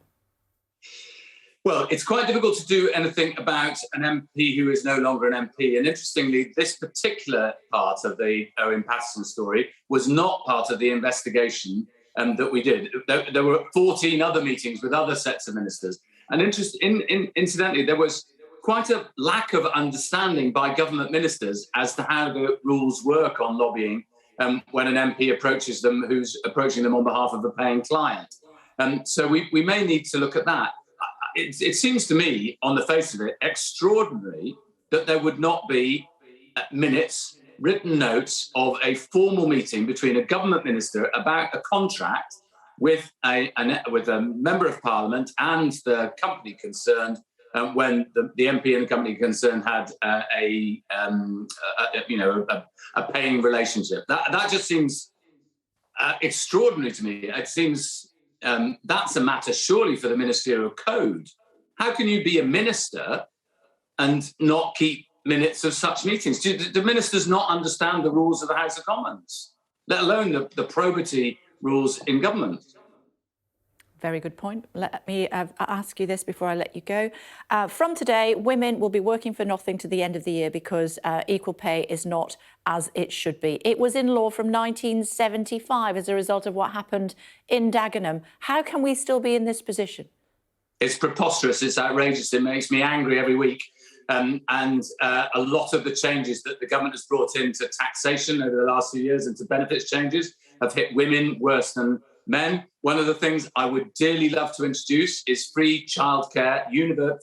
Well, it's quite difficult to do anything about an MP who is no longer an MP. And interestingly, this particular part of the Owen Paterson story was not part of the investigation that we did. There were 14 other meetings with other sets of ministers. And incidentally, there was quite a lack of understanding by government ministers as to how the rules work on lobbying when an MP approaches them who's approaching them on behalf of a paying client. So we may need to look at that. It seems to me, on the face of it, extraordinary that there would not be minutes, written notes of a formal meeting between a government minister about a contract with a member of parliament and the company concerned, when the MP and the company concerned had a paying relationship. That just seems extraordinary to me. It seems that's a matter surely for the ministerial code. How can you be a minister and not keep minutes of such meetings? Do ministers not understand the rules of the House of Commons, let alone the probity rules in government? Very good point. Let me ask you this before I let you go. From today, women will be working for nothing to the end of the year because equal pay is not as it should be. It was in law from 1975 as a result of what happened in Dagenham. How can we still be in this position? It's preposterous. It's outrageous. It makes me angry every week. And a lot of the changes that the government has brought into taxation over the last few years and to benefits changes have hit women worse than men. One of the things I would dearly love to introduce is free childcare,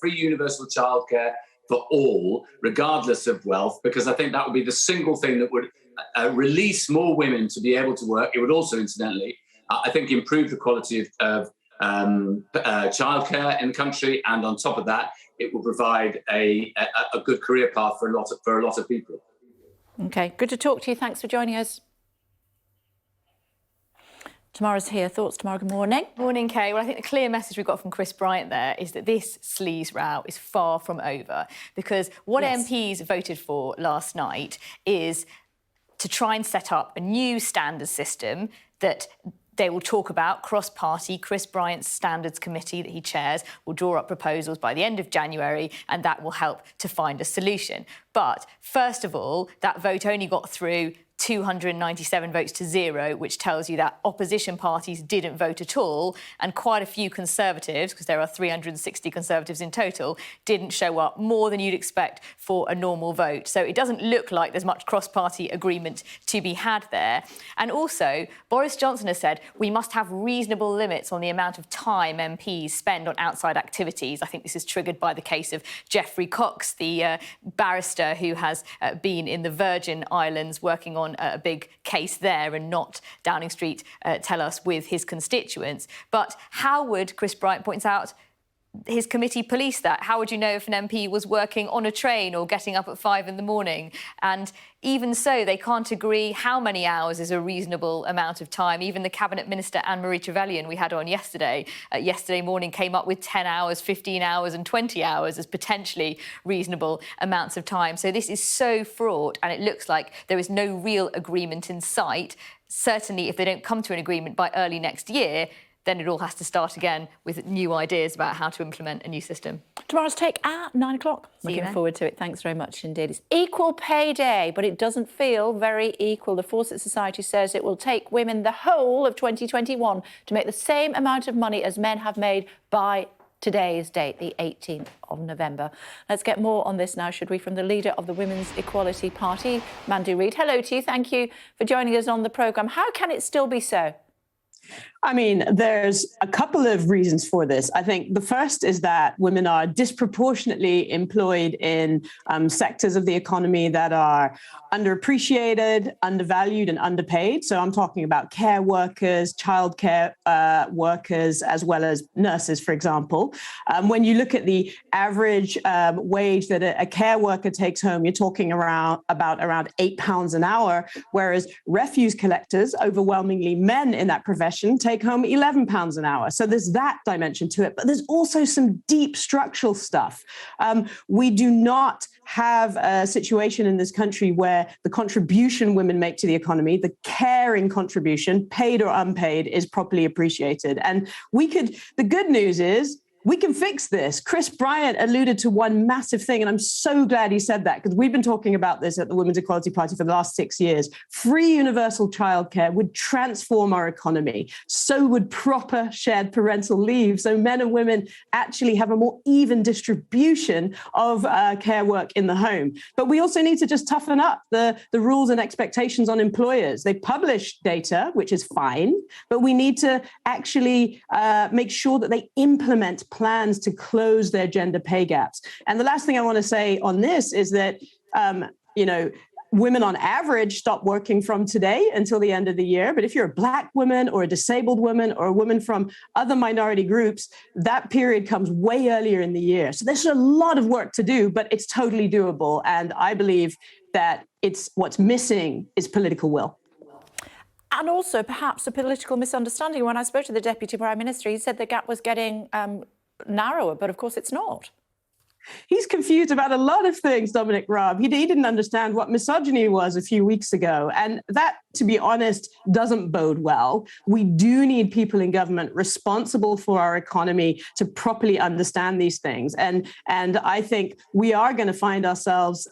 free universal childcare for all, regardless of wealth, because I think that would be the single thing that would release more women to be able to work. It would also, incidentally, I think, improve the quality of childcare in the country, and on top of that, it will provide a good career path for a lot of people. Okay, good to talk to you. Thanks for joining us. Tamara's here. Thoughts, Tamara? Good morning. Morning, Kay. Well, I think the clear message we got from Chris Bryant there is that this sleaze row is far from over, because what MPs voted for last night is to try and set up a new standards system that they will talk about cross-party. Chris Bryant's standards committee that he chairs will draw up proposals by the end of January, and that will help to find a solution. But first of all, that vote only got through 297 votes to 0, which tells you that opposition parties didn't vote at all, and quite a few Conservatives, because there are 360 Conservatives in total, didn't show up, more than you'd expect for a normal vote. So it doesn't look like there's much cross-party agreement to be had there. And also, Boris Johnson has said we must have reasonable limits on the amount of time MPs spend on outside activities. I think this is triggered by the case of Geoffrey Cox, the barrister who has been in the Virgin Islands working on a big case there, and not Downing Street, tell us, with his constituents. But how would, Chris Bryant points out, his committee police that? How would you know if an MP was working on a train or getting up at 5 in the morning? And even so, they can't agree how many hours is a reasonable amount of time. Even the Cabinet Minister, Anne-Marie Trevelyan, we had on yesterday morning, came up with 10 hours, 15 hours and 20 hours as potentially reasonable amounts of time. So this is so fraught, and it looks like there is no real agreement in sight. Certainly, if they don't come to an agreement by early next year, then it all has to start again with new ideas about how to implement a new system. Tomorrow's take at 9 o'clock. Looking forward to it. Thanks very much indeed. It's Equal Pay Day, but it doesn't feel very equal. The Fawcett Society says it will take women the whole of 2021 to make the same amount of money as men have made by today's date, the 18th of November. Let's get more on this now, should we, from the leader of the Women's Equality Party, Mandu Reid. Hello to you. Thank you for joining us on the programme. How can it still be so? I mean, there's a couple of reasons for this. I think the first is that women are disproportionately employed in sectors of the economy that are underappreciated, undervalued and underpaid. So I'm talking about care workers, childcare workers, as well as nurses, for example. When you look at the average wage that a care worker takes home, you're talking about around £8 an hour, whereas refuse collectors, overwhelmingly men in that profession, take home £11 an hour. So there's that dimension to it, but there's also some deep structural stuff. We do not have a situation in this country where the contribution women make to the economy, the caring contribution, paid or unpaid, is properly appreciated. And the good news is We can fix this. Chris Bryant alluded to one massive thing, and I'm so glad he said that, because we've been talking about this at the Women's Equality Party for the last 6 years. Free universal childcare would transform our economy. So would proper shared parental leave, so men and women actually have a more even distribution of care work in the home. But we also need to just toughen up the rules and expectations on employers. They publish data, which is fine, but we need to actually make sure that they implement plans to close their gender pay gaps. And the last thing I want to say on this is that, women on average stop working from today until the end of the year. But if you're a Black woman or a disabled woman or a woman from other minority groups, that period comes way earlier in the year. So there's a lot of work to do, but it's totally doable. And I believe that what's missing is political will. And also perhaps a political misunderstanding. When I spoke to the Deputy Prime Minister, he said the gap was getting narrower, but of course it's not. He's confused about a lot of things, Dominic Raab. He didn't understand what misogyny was a few weeks ago. And that, to be honest, doesn't bode well. We do need people in government responsible for our economy to properly understand these things. And I think we are going to find ourselves,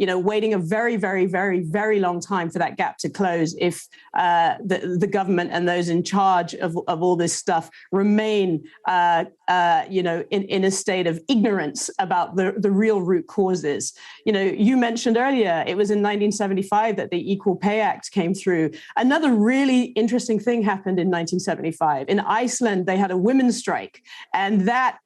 waiting a very, very, very, very long time for that gap to close if the government and those in charge of all this stuff remain, in a state of ignorance about the real root causes. You mentioned earlier, it was in 1975 that the Equal Pay Act came through. Another really interesting thing happened in 1975. In Iceland, they had a women's strike, and that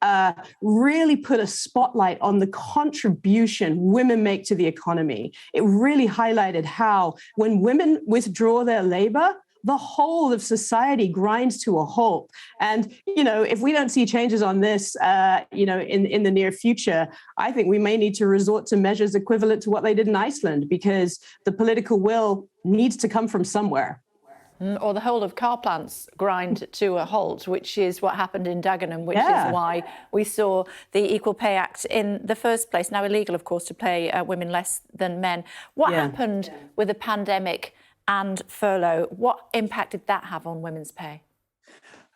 really put a spotlight on the contribution women make to the economy. It really highlighted how when women withdraw their labor, the whole of society grinds to a halt. And, if we don't see changes on this, in the near future, I think we may need to resort to measures equivalent to what they did in Iceland, because the political will needs to come from somewhere. Or the whole of car plants grind to a halt, which is what happened in Dagenham, which is why we saw the Equal Pay Act in the first place, now illegal, of course, to pay women less than men. What happened with the pandemic and furlough? What impact did that have on women's pay?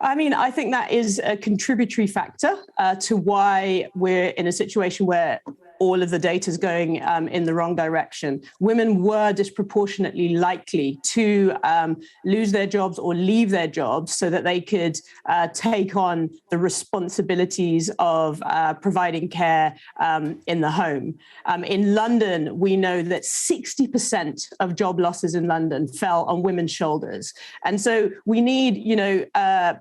I think that is a contributory factor to why we're in a situation where all of the data is going in the wrong direction. Women were disproportionately likely to lose their jobs or leave their jobs so that they could take on the responsibilities of providing care in the home. In London, we know that 60% of job losses in London fell on women's shoulders. And so we need,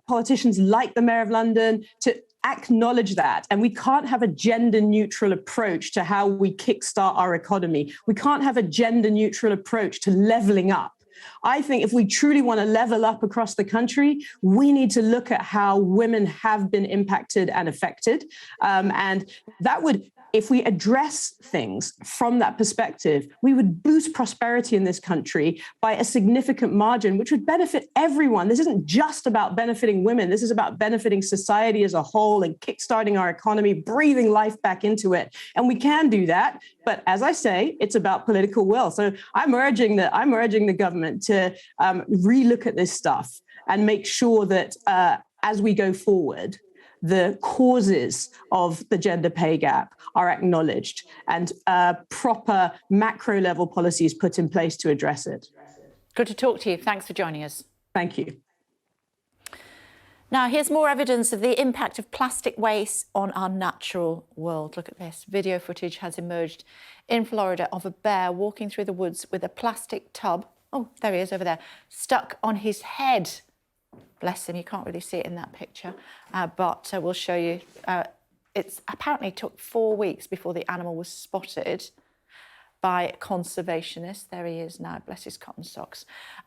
politicians like the Mayor of London to acknowledge that. And we can't have a gender neutral approach to how we kickstart our economy. We can't have a gender neutral approach to leveling up. I think if we truly want to level up across the country, we need to look at how women have been impacted and affected. And that would, if we address things from that perspective, we would boost prosperity in this country by a significant margin, which would benefit everyone. This isn't just about benefiting women. This is about benefiting society as a whole and kickstarting our economy, breathing life back into it. And we can do that. But as I say, it's about political will. So I'm urging the government to relook at this stuff and make sure that as we go forward, the causes of the gender pay gap are acknowledged and proper macro level policies put in place to address it. Good to talk to you. Thanks for joining us. Thank you. Now, here's more evidence of the impact of plastic waste on our natural world. Look at this. Video footage has emerged in Florida of a bear walking through the woods with a plastic tub. Oh, there he is over there, stuck on his head. Bless him, you can't really see it in that picture, but we'll show you. It apparently took 4 weeks before the animal was spotted by conservationists. There he is now, bless his cotton socks.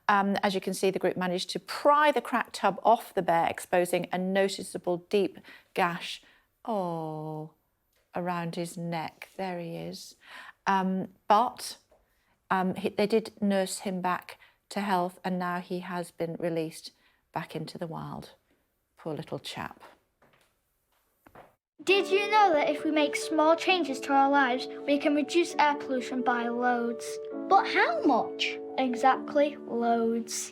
As you can see, the group managed to pry the cracked tub off the bear, exposing a noticeable deep gash, around his neck. There he is. But they did nurse him back to health, and now he has been released back into the wild. Poor little chap. Did you know that if we make small changes to our lives, we can reduce air pollution by loads? But how much? Exactly, loads.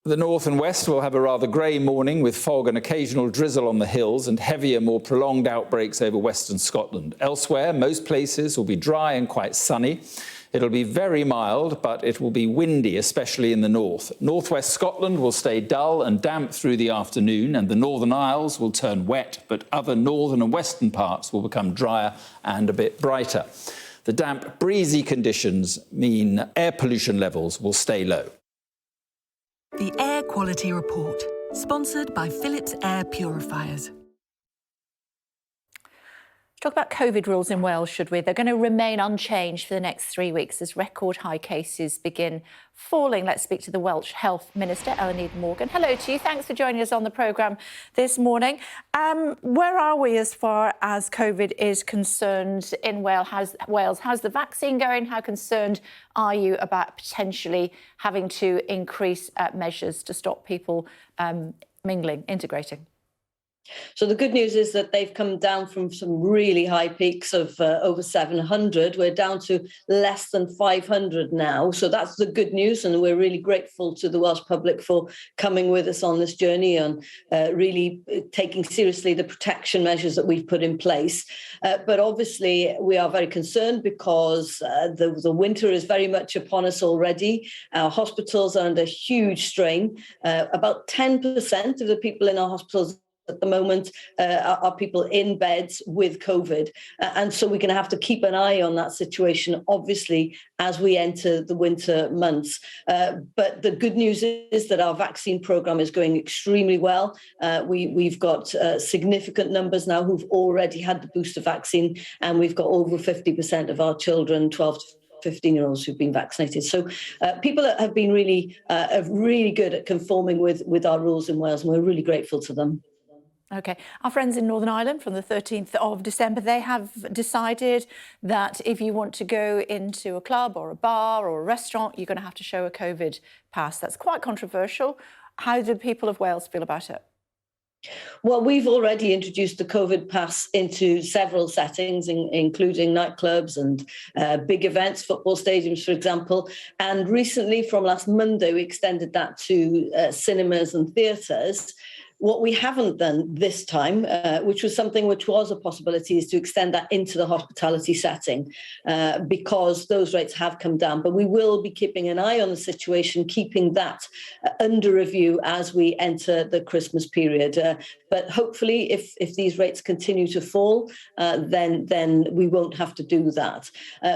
The north and west will have a rather grey morning with fog and occasional drizzle on the hills and heavier, more prolonged outbreaks over western Scotland. Elsewhere, most places will be dry and quite sunny. It'll be very mild, but it will be windy, especially in the north. Northwest Scotland will stay dull and damp through the afternoon, and the Northern Isles will turn wet, but other northern and western parts will become drier and a bit brighter. The damp, breezy conditions mean air pollution levels will stay low. The Air Quality Report, sponsored by Philips Air Purifiers. Talk about COVID rules in Wales, should we? They're going to remain unchanged for the next 3 weeks as record high cases begin falling. Let's speak to the Welsh Health Minister, Eleni Morgan. Hello to you. Thanks for joining us on the programme this morning. Where are we as far as COVID is concerned in Wales? How's the vaccine going? How concerned are you about potentially having to increase measures to stop people mingling, integrating? So the good news is that they've come down from some really high peaks of over 700. We're down to less than 500 now. So that's the good news. And we're really grateful to the Welsh public for coming with us on this journey and really taking seriously the protection measures that we've put in place. But obviously, we are very concerned because the winter is very much upon us already. Our hospitals are under huge strain. About 10% of the people in our hospitals at the moment are people in beds with COVID. And so we're going to have to keep an eye on that situation, obviously, as we enter the winter months. But the good news is that our vaccine programme is going extremely well. We've got significant numbers now who've already had the booster vaccine, and we've got over 50% of our children, 12 to 15-year-olds who've been vaccinated. So people have been really good at conforming with our rules in Wales, and we're really grateful to them. OK. Our friends in Northern Ireland from the 13th of December, they have decided that if you want to go into a club or a bar or a restaurant, you're going to have to show a COVID pass. That's quite controversial. How do people of Wales feel about it? Well, we've already introduced the COVID pass into several settings, including nightclubs and big events, football stadiums, for example. And recently, from last Monday, we extended that to cinemas and theatres. What we haven't done this time, which was something which was a possibility, is to extend that into the hospitality setting because those rates have come down. But we will be keeping an eye on the situation, keeping that under review as we enter the Christmas period. But hopefully, if these rates continue to fall, then we won't have to do that.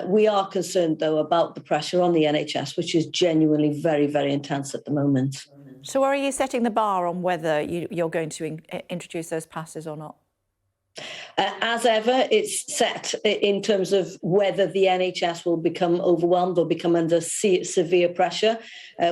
We are concerned, though, about the pressure on the NHS, which is genuinely very, very intense at the moment. So are you setting the bar on whether you're going to introduce those passes or not? As ever, it's set in terms of whether the NHS will become overwhelmed or become under severe pressure.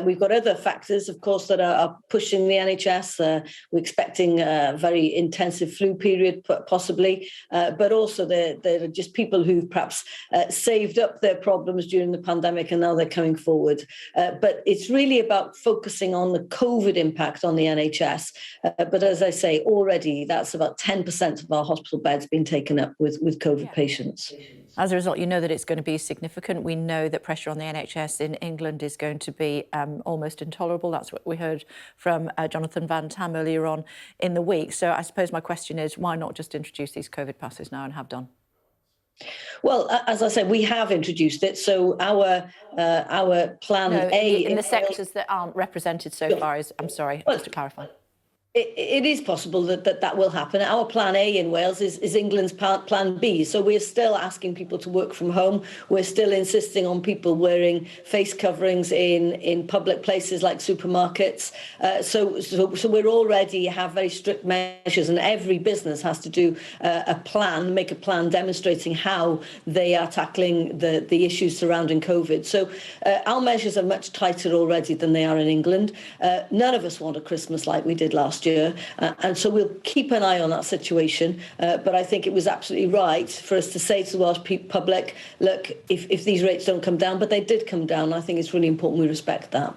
We've got other factors, of course, that are pushing the NHS. We're expecting a very intensive flu period, possibly, but also there are just people who've perhaps saved up their problems during the pandemic and now they're coming forward. But it's really about focusing on the COVID impact on the NHS. But as I say, already that's about 10% of our hospital beds being taken up with COVID patients. As a result, you know that it's going to be significant. We know that pressure on the NHS in England is going to be almost intolerable. That's what we heard from Jonathan Van Tam earlier on in the week. So I suppose my question is, why not just introduce these COVID passes now and have done? Well, as I said, we have introduced it. So our plan A... In the sectors that aren't represented so far is, I'm sorry, just to clarify. It is possible that will happen. Our plan A in Wales is England's plan B. So we're still asking people to work from home. We're still insisting on people wearing face coverings in public places like supermarkets. So we're already have very strict measures, and every business has to do make a plan demonstrating how they are tackling the issues surrounding COVID. So our measures are much tighter already than they are in England. None of us want a Christmas like we did last year, and so we'll keep an eye on that situation. But I think it was absolutely right for us to say to the Welsh public, look, if these rates don't come down, but they did come down, I think it's really important we respect that.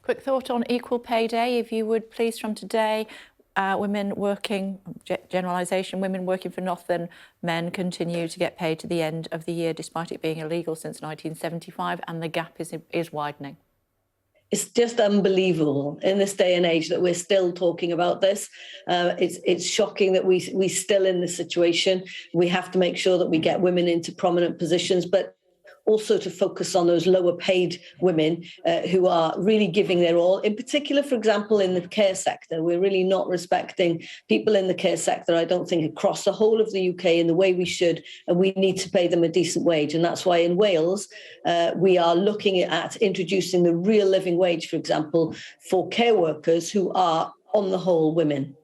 Quick thought on Equal Pay Day, if you would please, from today. Women working, generalisation, women working for nothing, men continue to get paid to the end of the year, despite it being illegal since 1975, and the gap is widening. It's just unbelievable in this day and age that we're still talking about this. It's shocking that we're still in this situation. We have to make sure that we get women into prominent positions, but also to focus on those lower paid women who are really giving their all. In particular, for example, in the care sector, we're really not respecting people in the care sector, I don't think, across the whole of the UK in the way we should, and we need to pay them a decent wage. And that's why in Wales, we are looking at introducing the real living wage, for example, for care workers who are, on the whole, women.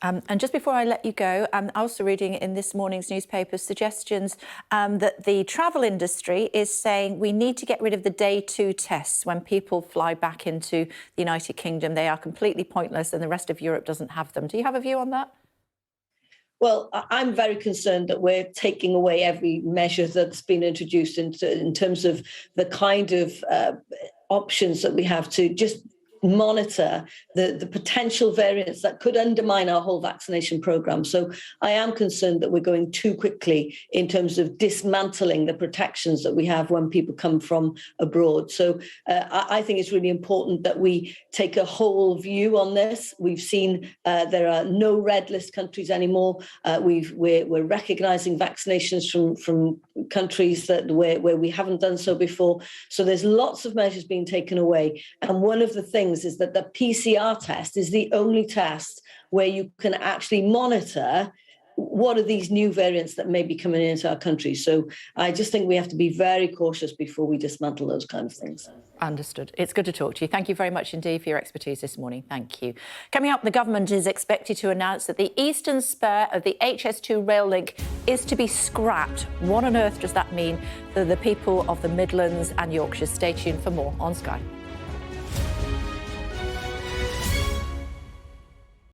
And just before I let you go, I'm also reading in this morning's newspaper suggestions that the travel industry is saying we need to get rid of the day 2 tests when people fly back into the United Kingdom. They are completely pointless and the rest of Europe doesn't have them. Do you have a view on that? Well, I'm very concerned that we're taking away every measure that's been introduced in terms of the kind of options that we have to just monitor the potential variants that could undermine our whole vaccination program. So I am concerned that we're going too quickly in terms of dismantling the protections that we have when people come from abroad. So I think it's really important that we take a whole view on this. We've seen there are no red list countries anymore. We're recognising vaccinations from countries where we haven't done so before. So there's lots of measures being taken away. And one of the things is that the PCR test is the only test where you can actually monitor what are these new variants that may be coming into our country. So I just think we have to be very cautious before we dismantle those kind of things. Understood. It's good to talk to you. Thank you very much indeed for your expertise this morning. Thank you. Coming up, the government is expected to announce that the eastern spur of the HS2 rail link is to be scrapped. What on earth does that mean for the people of the Midlands and Yorkshire? Stay tuned for more on Sky.